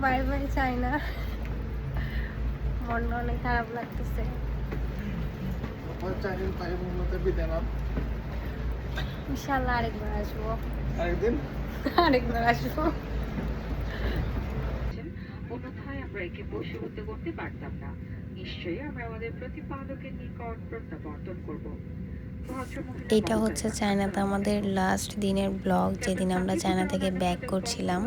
Bye bye China, মনটা অনেক খারাপ লাগতেছে। ইনশাআল্লাহ আরেকবার আসবো, আরেকবার আসবো। অন্যথায় আমরা একে বশীভূত করতে পারতাম না। নিশ্চয়ই আমরা আমাদের প্রতিপালকের নিকট প্রত্যাবর্তন করব। এটা হচ্ছে চায়নাতে আমাদের লাস্ট দিনের ব্লগ, যেদিন আমরা চায়না থেকে ব্যাক করছিলাম,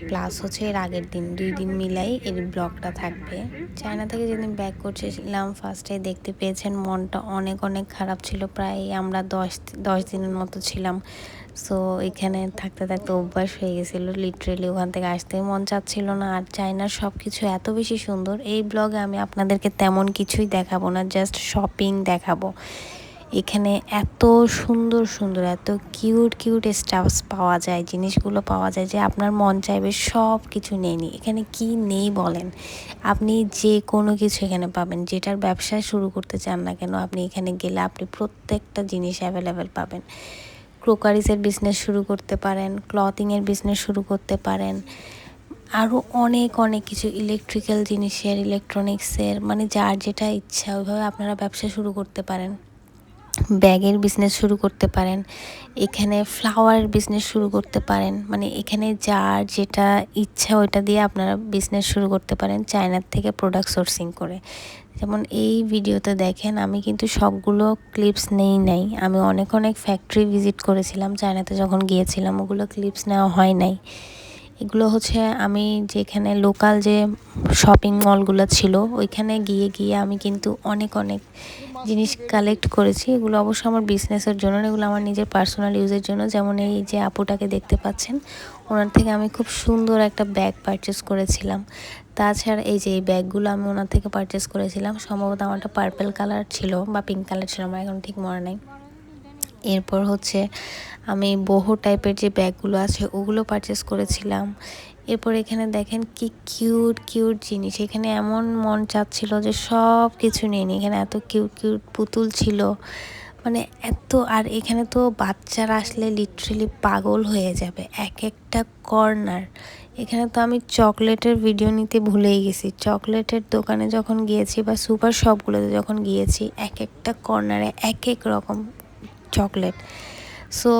প্লাস হচ্ছে এর আগের দিন, 2 দিন মিলাই এর ব্লগটা থাকবে। চায়না থেকে যেদিন ব্যাক করছিলাম ফার্স্টে দেখতে পেয়েছেন মনটা অনেক অনেক খারাপ ছিল। প্রায় আমরা 10 দিনের মতো ছিলাম। সো এখানে থাকতে থাকতে অভ্যাস হয়ে গেছিলো, লিটারেলি ওখান থেকে আসতেই মন চাচ্ছিল না। আর চায়নার সব কিছু এত বেশি সুন্দর, এই ব্লগে আমি আপনাদেরকে তেমন কিছুই দেখাবো না, জাস্ট শপিং দেখাবো। এখানে এত সুন্দর সুন্দর, এত কিউট কিউট স্টাফস পাওয়া যায়, জিনিসগুলো পাওয়া যায় যে আপনার মন চাইবে সব কিছু নিয়ে নিই। এখানে কি নেই বলেন, আপনি যে কোনো কিছু এখানে পাবেন। যেটার ব্যবসা শুরু করতে চান না কেন, আপনি এখানে গেলে আপনি প্রত্যেকটা জিনিস অ্যাভেলেবেল পাবেন। ক্রোকারিসের বিজনেস শুরু করতে পারেন, ক্লথিংয়ের বিজনেস শুরু করতে পারেন, আরও অনেক অনেক কিছু, ইলেকট্রিক্যাল জিনিসের, ইলেকট্রনিক্সের, মানে যার যেটা ইচ্ছা ওইভাবে আপনারা ব্যবসা শুরু করতে পারেন। ব্যাগের বিজনেস শুরু করতে পারেন, এখানে ফ্লাওয়ারের বিজনেস শুরু করতে পারেন, মানে এখানে যার যেটা ইচ্ছা ওইটা দিয়ে আপনারা বিজনেস শুরু করতে পারেন চায়নার থেকে প্রোডাক্ট সোর্সিং করে। যেমন এই ভিডিওতে দেখেন, আমি কিন্তু সবগুলো ক্লিপস নাই, আমি অনেক অনেক ফ্যাক্টরি ভিজিট করেছিলাম চায়নাতে যখন গিয়েছিলাম, ওগুলো ক্লিপস নেওয়া হয় নাই। এগুলো হচ্ছে আমি যেখানে লোকাল যে শপিং মলগুলো ছিল ওইখানে গিয়ে গিয়ে আমি কিন্তু অনেক অনেক জিনিস কালেক্ট করেছি। এগুলো অবশ্য আমার বিজনেসের জন্য, এগুলো আমার নিজের পার্সোনাল ইউজের জন্য। যেমন এই যে আপুটাকে দেখতে পাচ্ছেন, ওনার থেকে আমি খুব সুন্দর একটা ব্যাগ পারচেস করেছিলাম। তাছাড়া এই যে এই ব্যাগগুলো আমি ওনার থেকে পারচেস করেছিলাম, সম্ভবত আমারটা পার্পল কালার ছিল বা পিঙ্ক কালার ছিল, আমার এখন ঠিক মনে নেই। এরপর হচ্ছে আমি বহু টাইপের যে ব্যাগগুলো আছে ওগুলো পারচেস করেছিলাম। এরপর এখানে দেখেন কি কিউট কিউট জিনিস, এখানে এমন মন চাচ্ছিল যে সব কিছু নিয়ে নিই। এখানে এত কিউট কিউট পুতুল ছিল, মানে এত। আর এখানে তো বাচ্চারা আসলে লিটারেলি পাগল হয়ে যাবে, এক একটা কর্নার। এখানে তো আমি চকলেটের ভিডিও নিতে ভুলেই গেছি। চকলেটের দোকানে যখন গিয়েছি বা সুপার শপগুলোতে যখন গিয়েছি, এক একটা কর্নারে এক এক রকম চকলেট। সো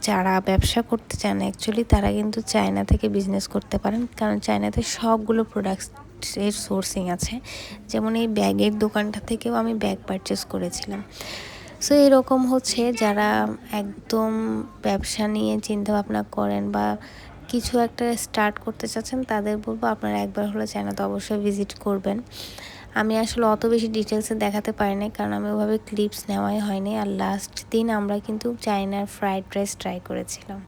যারা ব্যবসা করতে চান অ্যাকচুয়ালি তারা কিন্তু চায়না থেকে বিজনেস করতে পারেন, কারণ চায়নাতে সবগুলো প্রোডাক্টসের সোর্সিং আছে। যেমন এই ব্যাগের দোকানটা থেকেও আমি ব্যাগ পারচেস করেছিলাম। সো এরকম হচ্ছে যারা একদম ব্যবসা নিয়ে চিন্তাভাবনা করেন বা কিছু একটা স্টার্ট করতে চাচ্ছেন, তাদের বলবো আপনারা একবার হলে চায়নাতে অবশ্যই ভিজিট করবেন। আমি আসলে অত বেশি ডিটেলসে দেখাতে পারি নাই, কারণ আমি ওভাবে ক্লিপস নেওয়াই হয়নি। আর লাস্ট দিন আমরা কিন্তু চায়নার ফ্রাইড রাইস ট্রাই করেছিলাম।